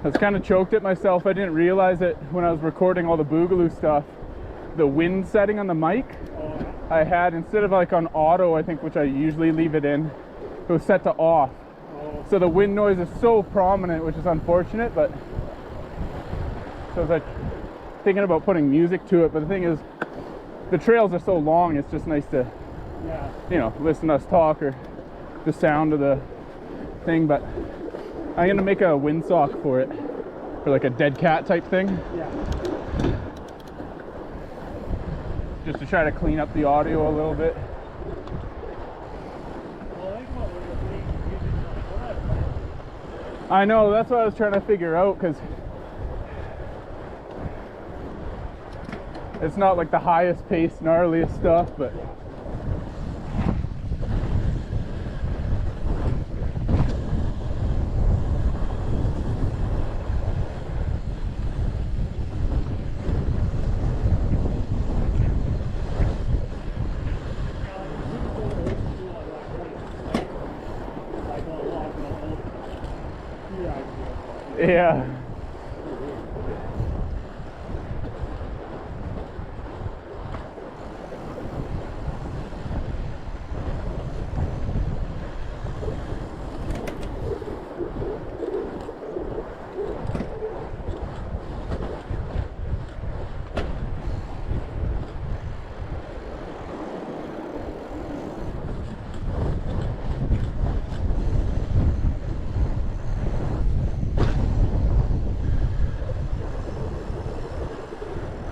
I was kind of choked at myself. I didn't realize it when I was recording all the Boogaloo stuff. The wind setting on the mic, I had, instead of like on auto, I think, which I usually leave it in, it was set to off. So the wind noise is so prominent, which is unfortunate, but so I was like thinking about putting music to it. But the thing is, the trails are so long, it's just nice to, you know, listen to us talk or the sound of the thing. But I'm gonna make a windsock for it, for like a dead cat type thing. Just to try to clean up the audio a little bit. I know, that's what I was trying to figure out, because it's not like the highest paced, gnarliest stuff, but yeah.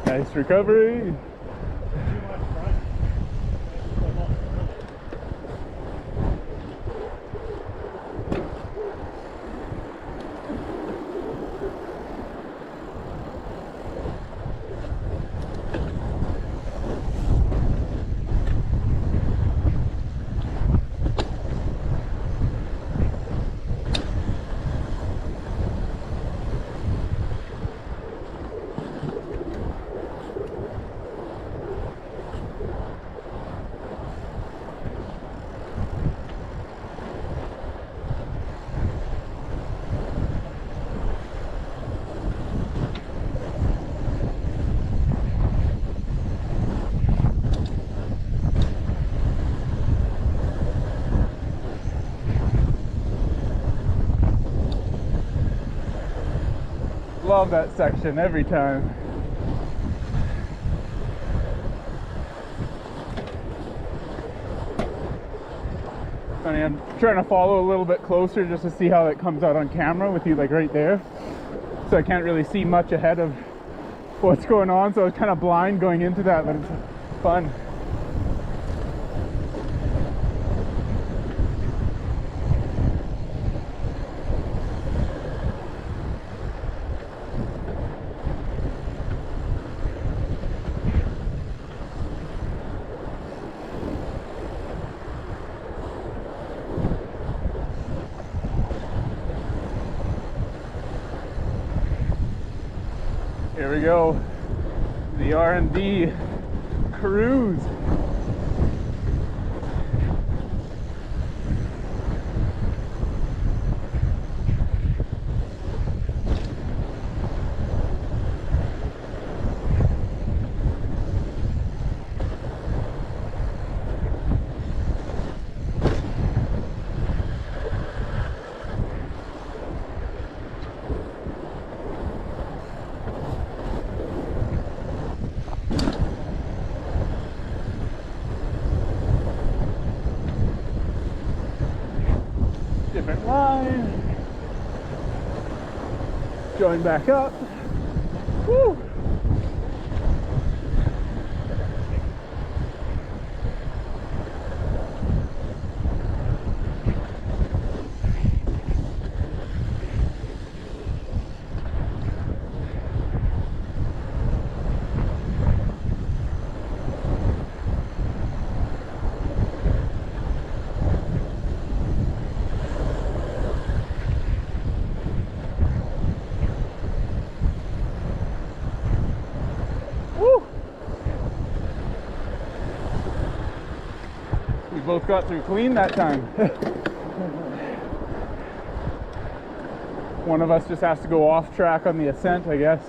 Nice recovery. Love that section every time. Funny, I'm trying to follow a little bit closer just to see how it comes out on camera with you like right there. So I can't really see much ahead of what's going on, so I was kind of blind going into that, but it's fun. Here we go, the R&D cruise. Different line. Join back up. Woo! We both got through clean that time. one of us just has to go off track on the ascent, I guess.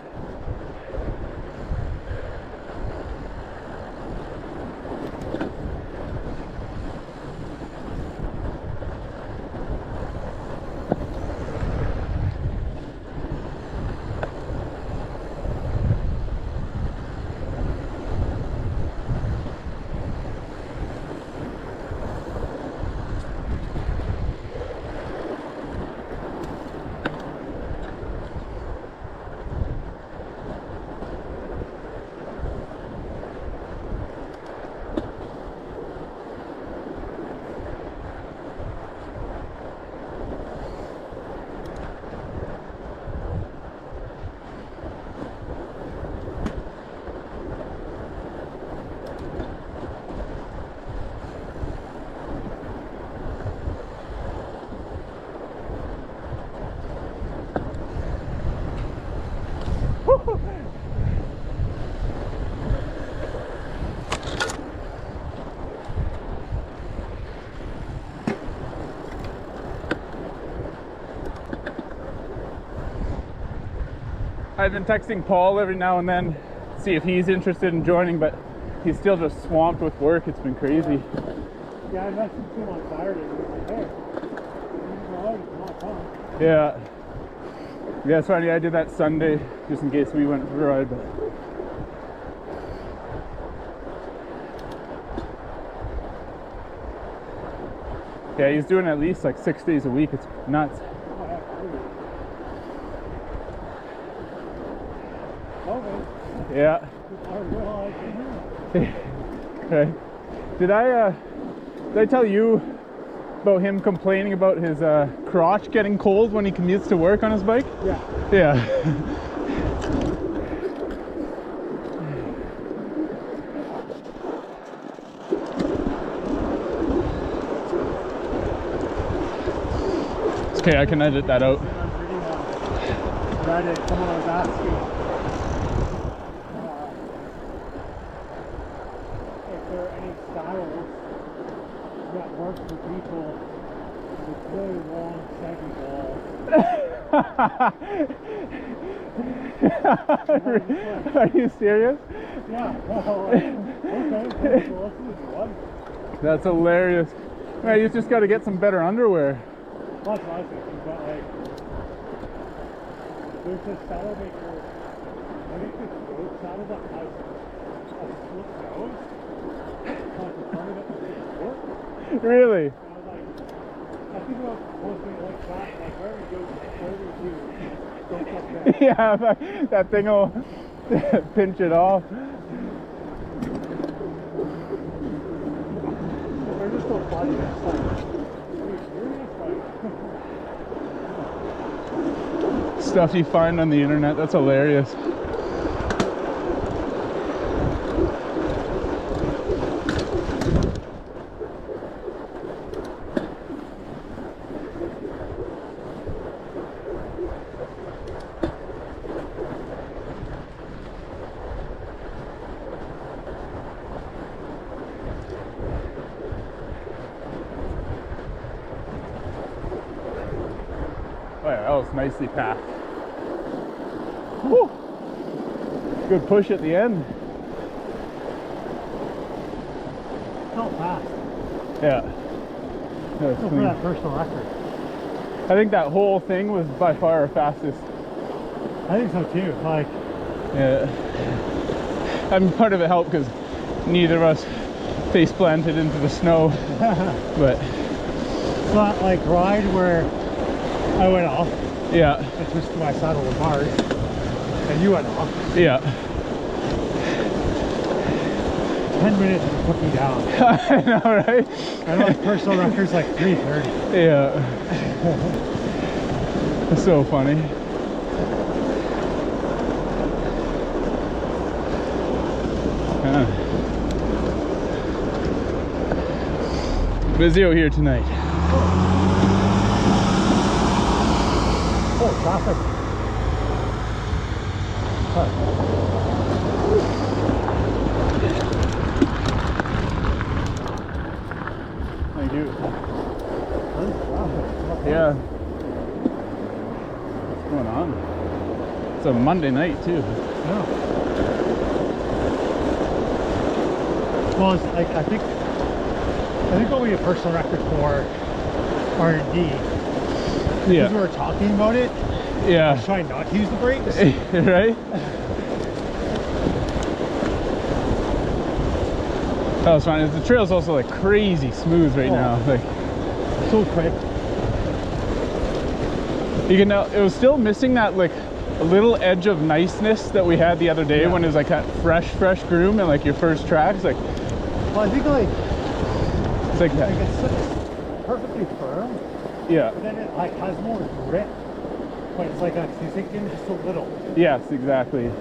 I've been texting Paul every now and then, see if he's interested in joining, but he's still just swamped with work. It's been crazy. Yeah, I messaged him on Saturday. He was like, hey, it's not fun. Yeah. Yeah, it's funny. I did that Sunday just in case we went for a ride. But yeah, he's doing at least like 6 days a week. It's nuts. Yeah. Okay. Did I tell you about him complaining about his crotch getting cold when he commutes to work on his bike? Yeah. Yeah. It's okay, I can edit that out. Reddit, someone was asking if there are any styles that work for people with really long, saggy balls. Are you serious? Yeah, well, okay, well, let's do one. That's hilarious. Man, you just got to get some better underwear. That's what I was thinking, but like, there's this saddle maker, I think this road saddle that has a split nose, like the front of it is short. Really? And I was like, I think about posting it like that, like wherever you do, don't fuck that. Yeah, that thing will pinch it off. They're just so funny. It's like, are you serious? Like, Stuff you find on the internet, that's hilarious. Oh yeah, that was nicely packed. Whew. Good push at the end. so fast. Yeah. That was Go for clean. that personal record. I think that whole thing was by far our fastest. I think so too. Like, Yeah. I mean, part of it helped because neither of us face planted into the snow. But it's not like ride where I went off yeah, and twisted my saddle with hard, and you went off. yeah. 10 minutes and put me down. I know, right? And my personal record's like 3:30. Yeah. It's so funny. Busy out here tonight. Oh, traffic. Thank you. Traffic. Yeah. going on? It's a Monday night too. Yeah. Well, it's like I think it'll be a personal record for R&D. Yeah. Because we were talking about it. I Yeah. was trying not to use the brakes. Right? That was fine. The trail's also like crazy smooth right now. Like So quick. you can know it was still missing that like a little edge of niceness that we had the other day when it was like that fresh groom and like your first tracks. Like Well, I think like it's like that. it's perfectly firm, Yeah. but then it like has more grip. But it's like you sink in just a little. Yes, exactly.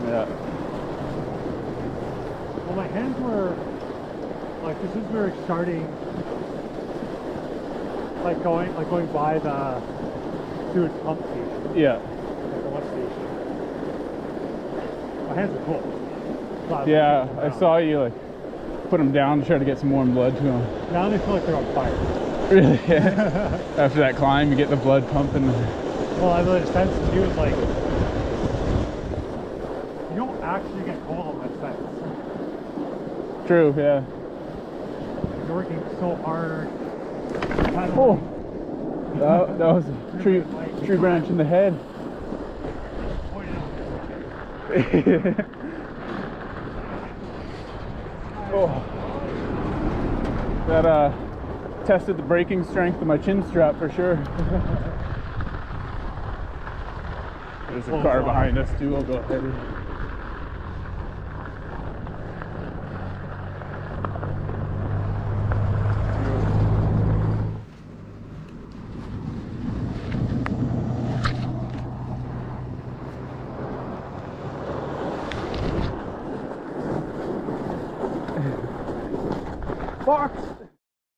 Yeah. Well, my hands were like this is we were starting like going by the sewage pump station, Yeah. like the lift station. My hands are cold. So I was Yeah. putting them I down. saw you like put them down to try to get some warm blood to them. Now they feel like they're on fire. Really? After that climb, you get the blood pumping. Well, I really sense too is like you don't actually get cold on that sense. True. Yeah. You're working so hard. Kind of Oh. That was a tree branch in the head. Oh. That tested the braking strength of my chin strap for sure. There's a car behind us too. I'll go ahead. Fox!